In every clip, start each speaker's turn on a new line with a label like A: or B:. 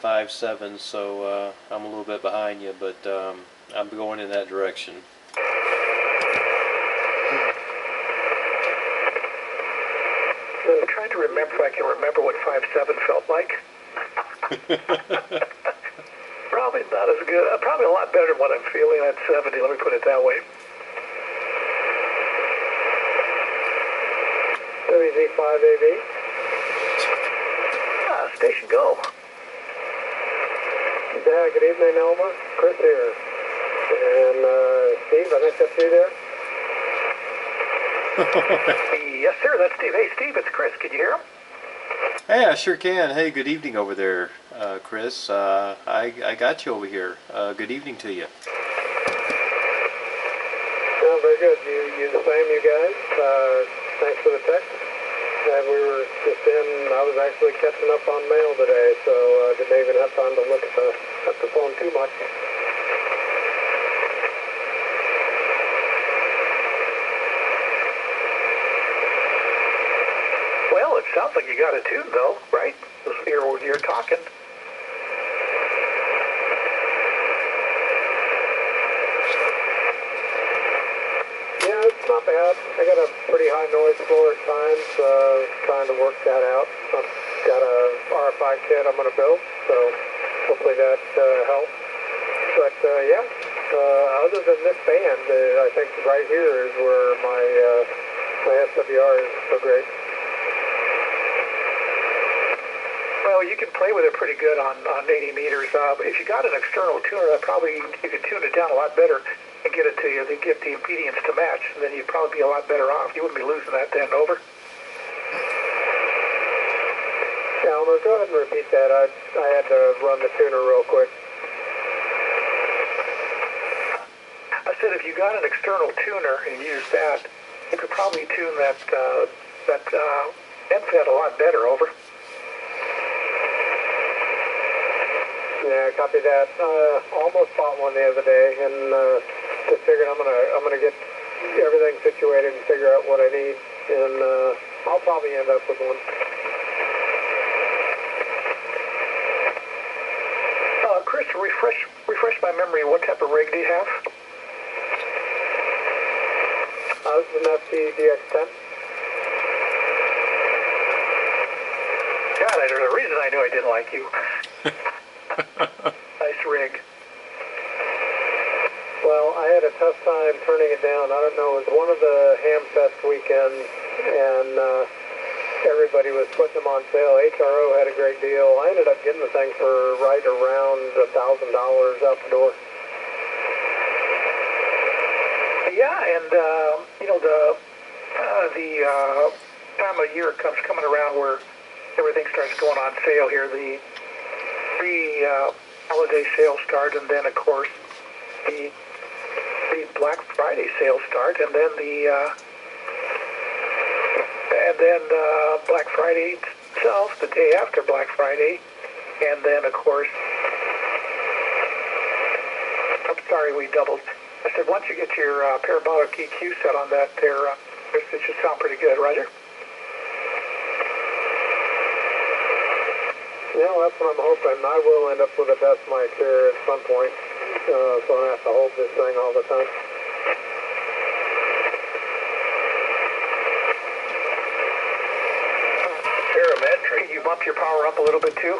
A: K5GGY, so I'm a little bit behind you, but I'm going in that direction.
B: I'm trying to remember if I can remember what 5.7 felt like. Probably not as good. Probably a lot better than what I'm feeling at 70. Let me put it that way.
C: WZ5AV.
B: Station go.
C: Yeah, good evening, Elmer. Chris here. And Steve, I think that's you there.
B: Yes, sir. That's Steve. Hey, Steve, it's Chris. Can you hear him?
A: Hey, I sure can. Hey, good evening over there, Chris. I got you over here. Good evening to you.
C: Yeah, very good. You the same, you guys. Thanks for the text. And we were just I was actually catching up on mail today, so didn't even have time to look at the phone too much.
B: Well, it sounds like you got a tune, though, right? You're talking.
C: Yeah, it's not bad. I got a pretty high noise floor at times, trying to work that out. I've got a RFI kit I'm going to build, so hopefully that helps. But yeah, other than this band, I think right here is where my SWR is so great.
B: Well, you can play with it pretty good on 80 meters. If you got an external tuner, probably you could tune it down a lot better and get it to you, to get the impedance to match, and then you'd probably be a lot better off. You wouldn't be losing that then. Over.
C: Elmer, go ahead and repeat that. I had to run the tuner real quick.
B: I said if you got an external tuner and used that, you could probably tune that MFET a lot better. Over.
C: Yeah, copy that. Almost bought one the other day, and just figured I'm gonna get everything situated and figure out what I need, and I'll probably end up with one.
B: Chris, refresh my memory. What type of rig do you have?
C: This is an FT DX10.
B: God, there's a reason I knew I didn't like you. Nice rig.
C: Well, I had a tough time turning it down. I don't know, it was one of the Hamfest weekends, and everybody was putting them on sale. HRO had a great deal. I ended up getting the thing for right around $1,000 out the door.
B: Yeah, and you know, the time of year comes coming around where everything starts going on sale here. The holiday sales start, and then of course the Black Friday sales start, and then Black Friday itself, the day after Black Friday, and then of course, I'm sorry, we doubled. I said once you get your parabolic EQ set on that, it should sound pretty good, Roger.
C: Yeah, well, that's what I'm hoping. I will end up with a desk mic here at some point, so I don't have to hold this thing all the time.
B: Parametric. You bump your power up a little bit too.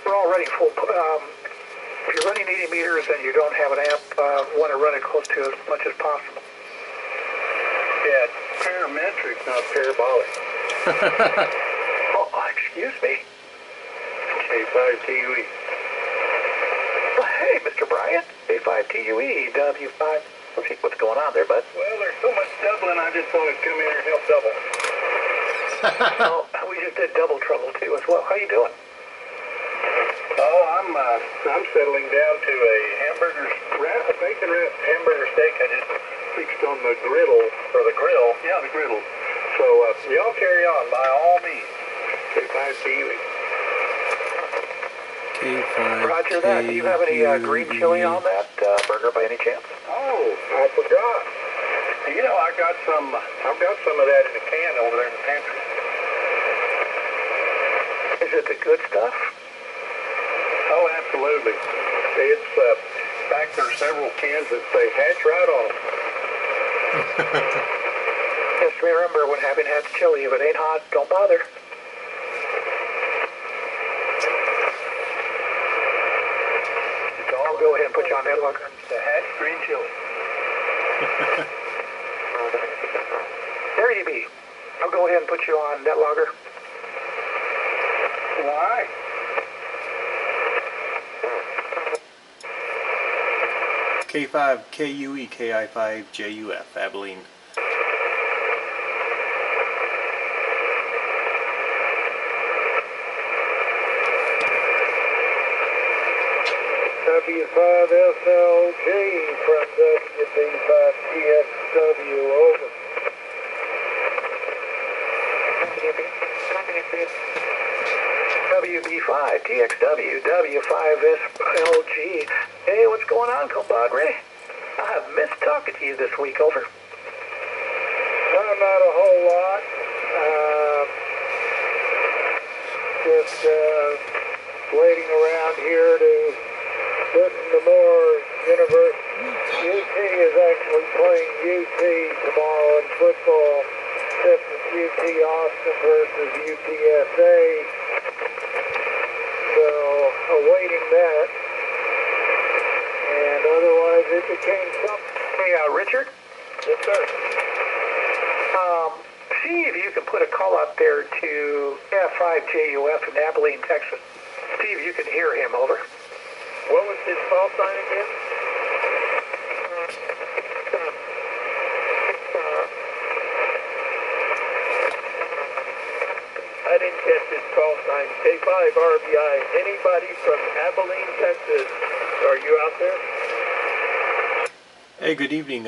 B: We're already full. If you're running 80 meters and you don't have an amp, want to run it close to as much as possible.
D: Yeah, it's parametric, not parabolic.
B: Oh, excuse me.
D: K5GGY.
B: Well, hey, Mr. Bryant. K5GGY, W5. What's going on there, bud?
D: Well, there's so much doubling, I just wanted to come in here and help double.
B: Well, we just did double trouble, too, as well. How you doing?
D: Oh, I'm settling down to a bacon wrap hamburger steak. I just fixed on the griddle, or the grill. Yeah, the griddle. So, y'all carry on, by all means. K5GGY.
B: Roger that. Do you have any green chili on that burger by any chance?
D: Oh, I forgot. You know, I've got some of that in a can over there in the pantry.
B: Is it the good stuff?
D: absolutely. It's, in fact, there's several cans that say hatch right on.
B: Just remember, when having had chili, if it ain't hot, don't bother. So I'll go ahead and put you on that logger.
D: The hatch green chili.
B: There you be. I'll go ahead and put you on that logger.
D: Why?
A: K5GGY, Ki5GGY, Abilene.
C: W5SLJ from W5TXW, over.
B: WB5, TXW, W5SLG. Hey, what's going on, compadre? I have missed talking to you this week, over.
C: Not a whole lot. Just waiting around here to listen to more universe. UT is actually playing UT tomorrow in football. This is UT Austin versus UTSA. So, awaiting that. And otherwise, it became something.
B: Hey, Richard?
C: Yes, sir.
B: See if you can put a call out there to F5JUF in Abilene, Texas. See if you can hear him, over.
C: What was his call sign again? I didn't catch his call sign. K5RBI. Anybody from Abilene, Texas? Are you out there?
A: Hey, good evening,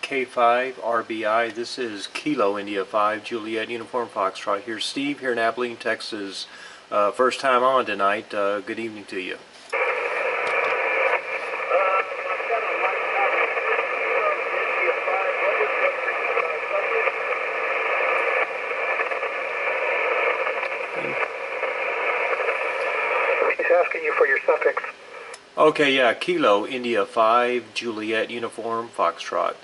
A: K5RBI. This is Kilo India 5 Juliet Uniform Foxtrot. Here's Steve here in Abilene, Texas. First time on tonight. Good evening to you.
B: He's asking you for your suffix.
A: Okay, yeah, Kilo India 5 Juliet Uniform Foxtrot.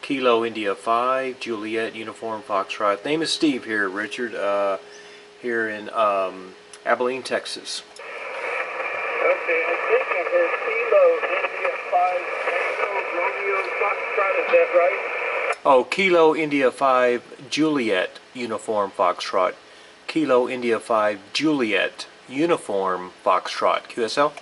A: Kilo India 5 Juliet Uniform Foxtrot. Name is Steve here, Richard, here in Abilene, Texas.
C: Okay, I think I heard Kilo India 5 Romeo Foxtrot, is that right?
A: Oh, Kilo India 5 Juliet Uniform Foxtrot. Kilo India 5 Juliet Uniform Foxtrot. QSL?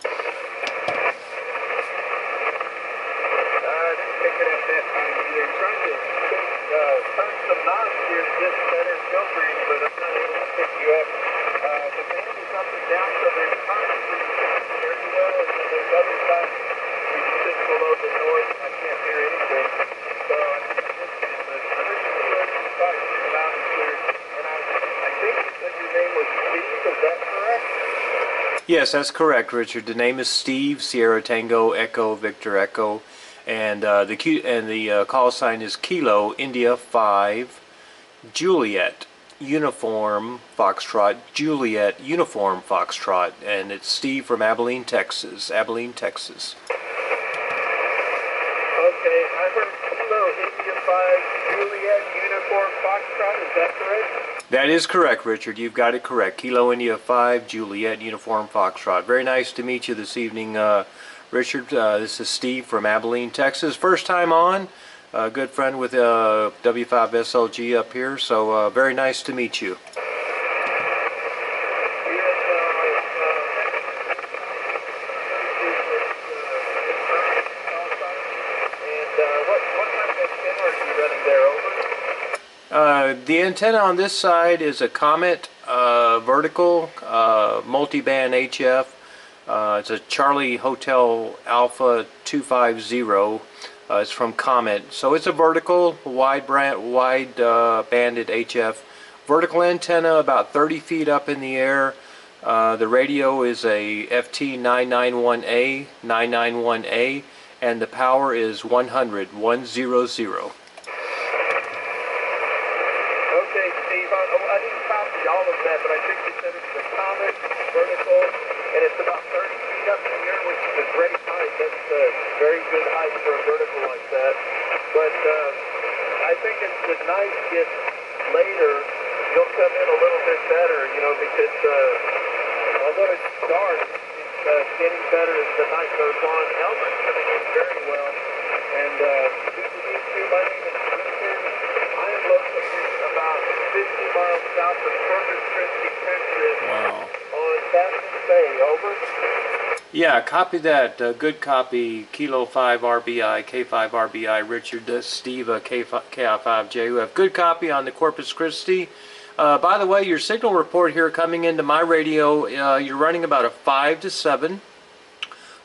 A: Yes, that's correct, Richard. The name is Steve, Sierra Tango Echo Victor Echo, and the call sign is Kilo India 5 Juliet Uniform Foxtrot. Juliet Uniform Foxtrot, and it's Steve from Abilene, Texas. Abilene, Texas.
C: Okay, I heard Kilo India 5 Juliet Uniform Foxtrot, is that correct?
A: That is correct, Richard. You've got it correct. Kilo India 5 Juliet Uniform Foxtrot. Very nice to meet you this evening, Richard. This is Steve from Abilene, Texas. First time on. Good friend with W5SLG up here. So very nice to meet you. The antenna on this side is a Comet vertical multi-band HF. It's a Charlie Hotel Alpha 250. It's from Comet, so it's a vertical wide banded HF vertical antenna, about 30 feet up in the air. The radio is a FT 991A, and the power is 100.
C: I didn't copy all of that, but I think you said it's a Comet vertical, and it's about 30 feet up in the air.
D: great height. That's a very good height for a vertical like that. But I think as the night gets later, you'll come in a little bit better, you know, because although it's dark, it's getting better as the night goes on. Elmer's coming in very well. And good to meet you. My name is Denton. I am located about 50 miles south of Corpus Christi, Texas.
A: Wow.
D: On Bassett Bay. Over.
A: Yeah, copy that. Good copy. Kilo 5 RBI, K5 RBI, Richard, Steve, K5GGY. Good copy on the Corpus Christi. By the way, your signal report here coming into my radio, you're running about a 5 to 7.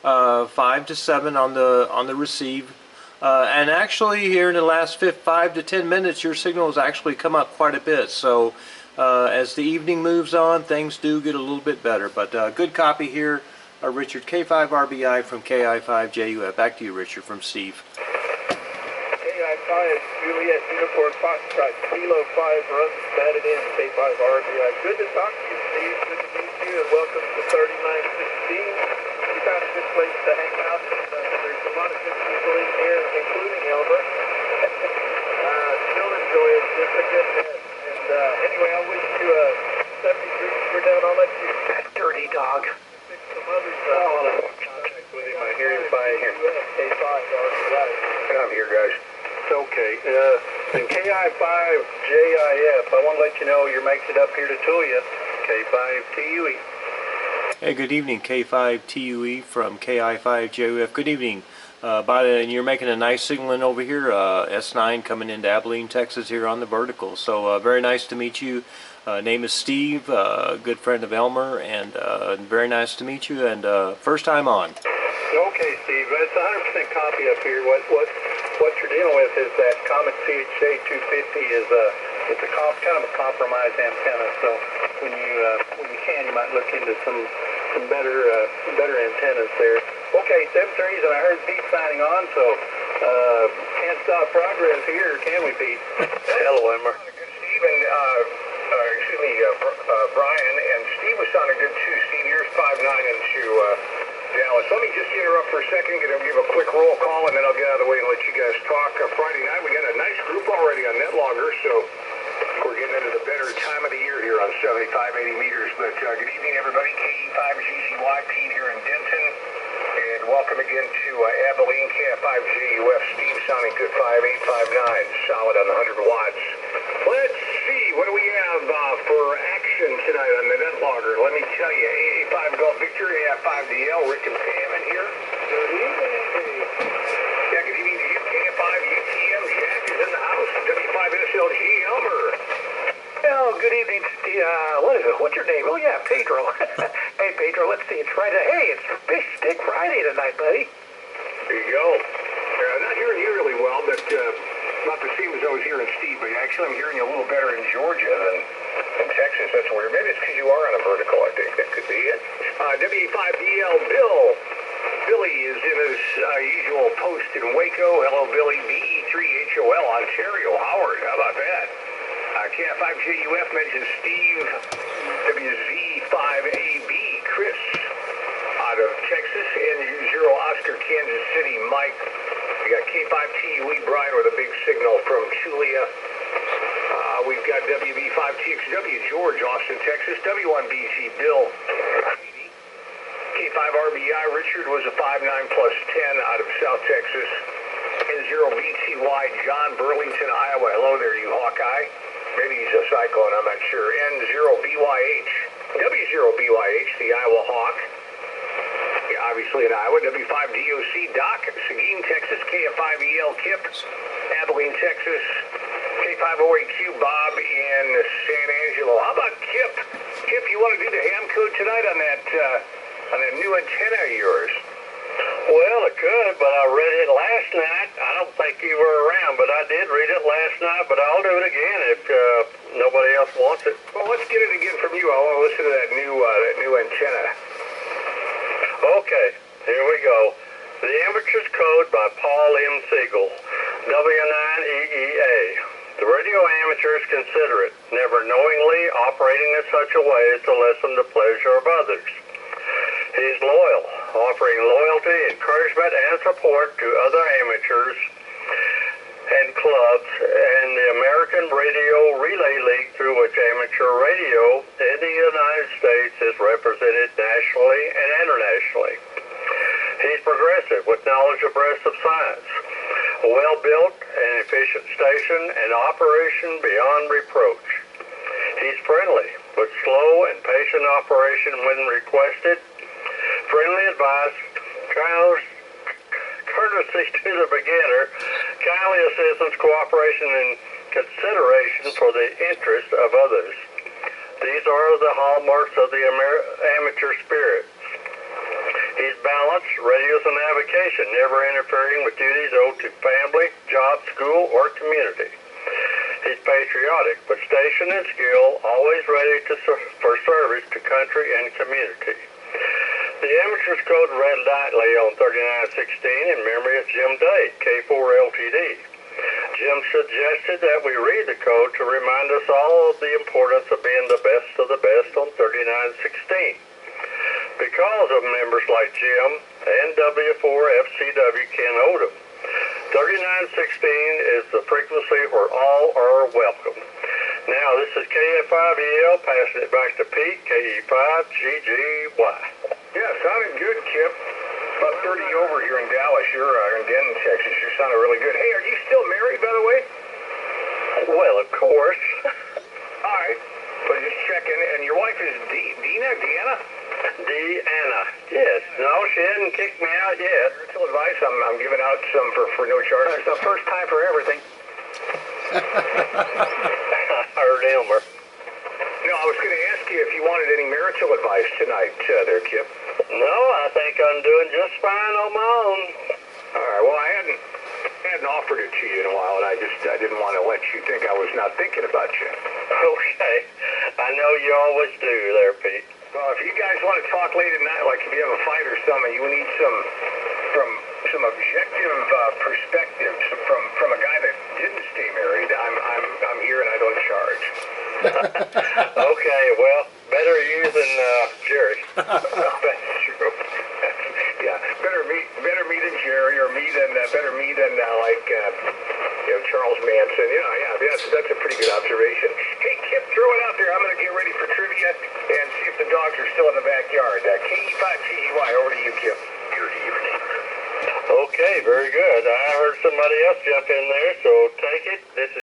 A: 5 to 7 on the receive. And actually here in the last 5 to 10 minutes, your signal has actually come up quite a bit. So as the evening moves on, things do get a little bit better. But good copy here. Richard, K5 RBI from K5GGY. Back to you, Richard, from Steve.
D: K5 Juliet Uniform Foxtrot Kilo 5 runs batted in K5 RBI. Good to talk to you, Steve. Good to meet you, and welcome to 3916. You found a good place to hang out. There's a lot of good people in here, including Elmer. Still enjoy it. Just a good head. And anyway, I wish you a 73 for down. I'll let you.
B: That dirty dog.
D: Contact with him. I hear him by here. K5 RBI.
C: I'm here, guys.
D: Okay. And K5GGY. I want to let you know you're making it up here to Tulia. K5TUE.
A: Hey, good evening, K5TUE from K5GGY. Good evening. And you're making a nice signaling over here, S9 coming into Abilene, Texas here on the vertical. So very nice to meet you. Name is Steve, good friend of Elmer, and very nice to meet you, and first time on.
D: Okay, Steve, it's 100% copy up here. What you're dealing with is that Comet CHA 250 is it's a kind of a compromised antenna. So when you can, you might look into some better antennas there. Okay, 7:30s, and I heard Pete signing on, so can't stop progress here, can we, Pete? Hello, Elmer.
C: Steve and Brian, and Steve was sounding good too. Steve, here's 5'9" into Dallas. Let me just interrupt for a second, give a quick roll call, and then I'll get out of the way and let you guys talk. Friday night, we got a nice group already on NetLogger, so we're getting into the better time of the year here on 75, 80 meters. But good evening, everybody. K5GGY, Pete here in Denton. And welcome again to Abilene, K5GGY. Steve sounding good, 5859, solid on the 100 watts. Let's see, what do we have for action tonight on the NetLogger? Let me tell you, AA5 Golf Victor, AF5DL, Rick and Pam in here. Good evening. Yeah, good evening to you, K5 UTM, Jack is in the house, W5SLG, Elmer.
B: Oh, good evening, Steve. What is it? What's your name? Oh, yeah, Pedro. Hey, Pedro, let's see. It's Friday. Hey, it's Fish Stick Friday tonight, buddy.
C: There you go. Not hearing you really well, but not the same as I was hearing Steve, but actually I'm hearing you a little better in Georgia than in Texas. That's weird. Maybe it's because you are on a vertical, I think. That could be it. W5DL Bill. Billy is in his usual post in Waco. Hello, Billy. BE3HOL, Ontario. Howard, how about that? K5GUF mentions Steve. WZ5AB, Chris, out of Texas. NU0 Oscar, Kansas City, Mike. We got K5TUE, Brian with a big signal from Tulia. We've got WB5TXW, George, Austin, Texas. W1BG, Bill. K5RBI, Richard was a 5'9" plus 10 out of South Texas. N0BTY, John, Burlington, Iowa. Hello there, you Hawkeye. Maybe he's a cyclone, I'm not sure. N0BYH, W0BYH, the Iowa Hawk. Yeah, obviously in Iowa. W5DOC, Doc, Seguin, Texas. KF5EL, Kip, Abilene, Texas. K5OAQ, Bob in San Angelo. How about Kip? Kip, you want to do the ham code tonight on that new antenna of yours?
D: Well, I could, but I read it last night. I don't think you were around, but I did read it last night, but I'll do it again if nobody else wants it.
C: Well, let's get it again from you. I want to listen to that new antenna.
D: Okay, here we go. The Amateur's Code by Paul M. Siegel, W9EEA. The radio amateurs consider it, never knowingly operating in such a way as to lessen the pleasure of others. He's loyal, offering loyalty encouragement and support to other amateurs and clubs, and the American Radio Relay League, through which amateur radio in the United States is represented nationally and internationally. He's progressive with knowledge abreast of science, a well-built and efficient station, and operation beyond reproach. He's friendly with slow and patient operation when requested, friendly advice, courtesy to the beginner, kindly assistance, cooperation, and consideration for the interest of others. These are the hallmarks of the amateur spirit. He's balanced, ready as an avocation, never interfering with duties owed to family, job, school, or community. He's patriotic, with station and skill, always ready for service to country and community. The Amateurs Code read nightly on 3916 in memory of Jim Day, K4LTD. Jim suggested that we read the code to remind us all of the importance of being the best of the best on 3916. Because of members like Jim and W4FCW Ken Odom, 3916 is the frequency where all are welcome. Now, this is KF5EL passing it back to Pete K5GGY.
E: Yeah, sounded good, Kip. About 30 over here in Dallas. You're in Denton, Texas. You sounded really good. Hey, are you still married, by the way?
D: Well, of course.
E: All right. So just checking. And your wife is Deanna?
D: Deanna. Yes. No, she hasn't kicked me out yet.
E: Marital advice. I'm giving out some for no charge.
B: It's the first time for everything.
D: I heard Elmer.
E: No, I was going to ask you if you wanted any marital advice tonight, there, Kip.
D: No, I think I'm doing just fine on my own.
E: All right. Well, I hadn't offered it to you in a while, and I didn't want to let you think I was not thinking about you.
D: Okay. I know you always do there, Pete.
E: Well, if you guys want to talk late at night, like if you have a fight or something, you need some objective perspective from a guy that didn't stay married. I'm here and I don't charge.
D: Okay, well, better you than Jerry.
E: That's true. Yeah, better me than Jerry, or better me than Charles Manson. That's a pretty good observation. Hey, Kip, throw it out there. I'm going to get ready for trivia and see if the dogs are still in the backyard. K5GGY, over to you, Kip. Good evening.
D: Okay, very good. I heard somebody else jump in there, so take it. This is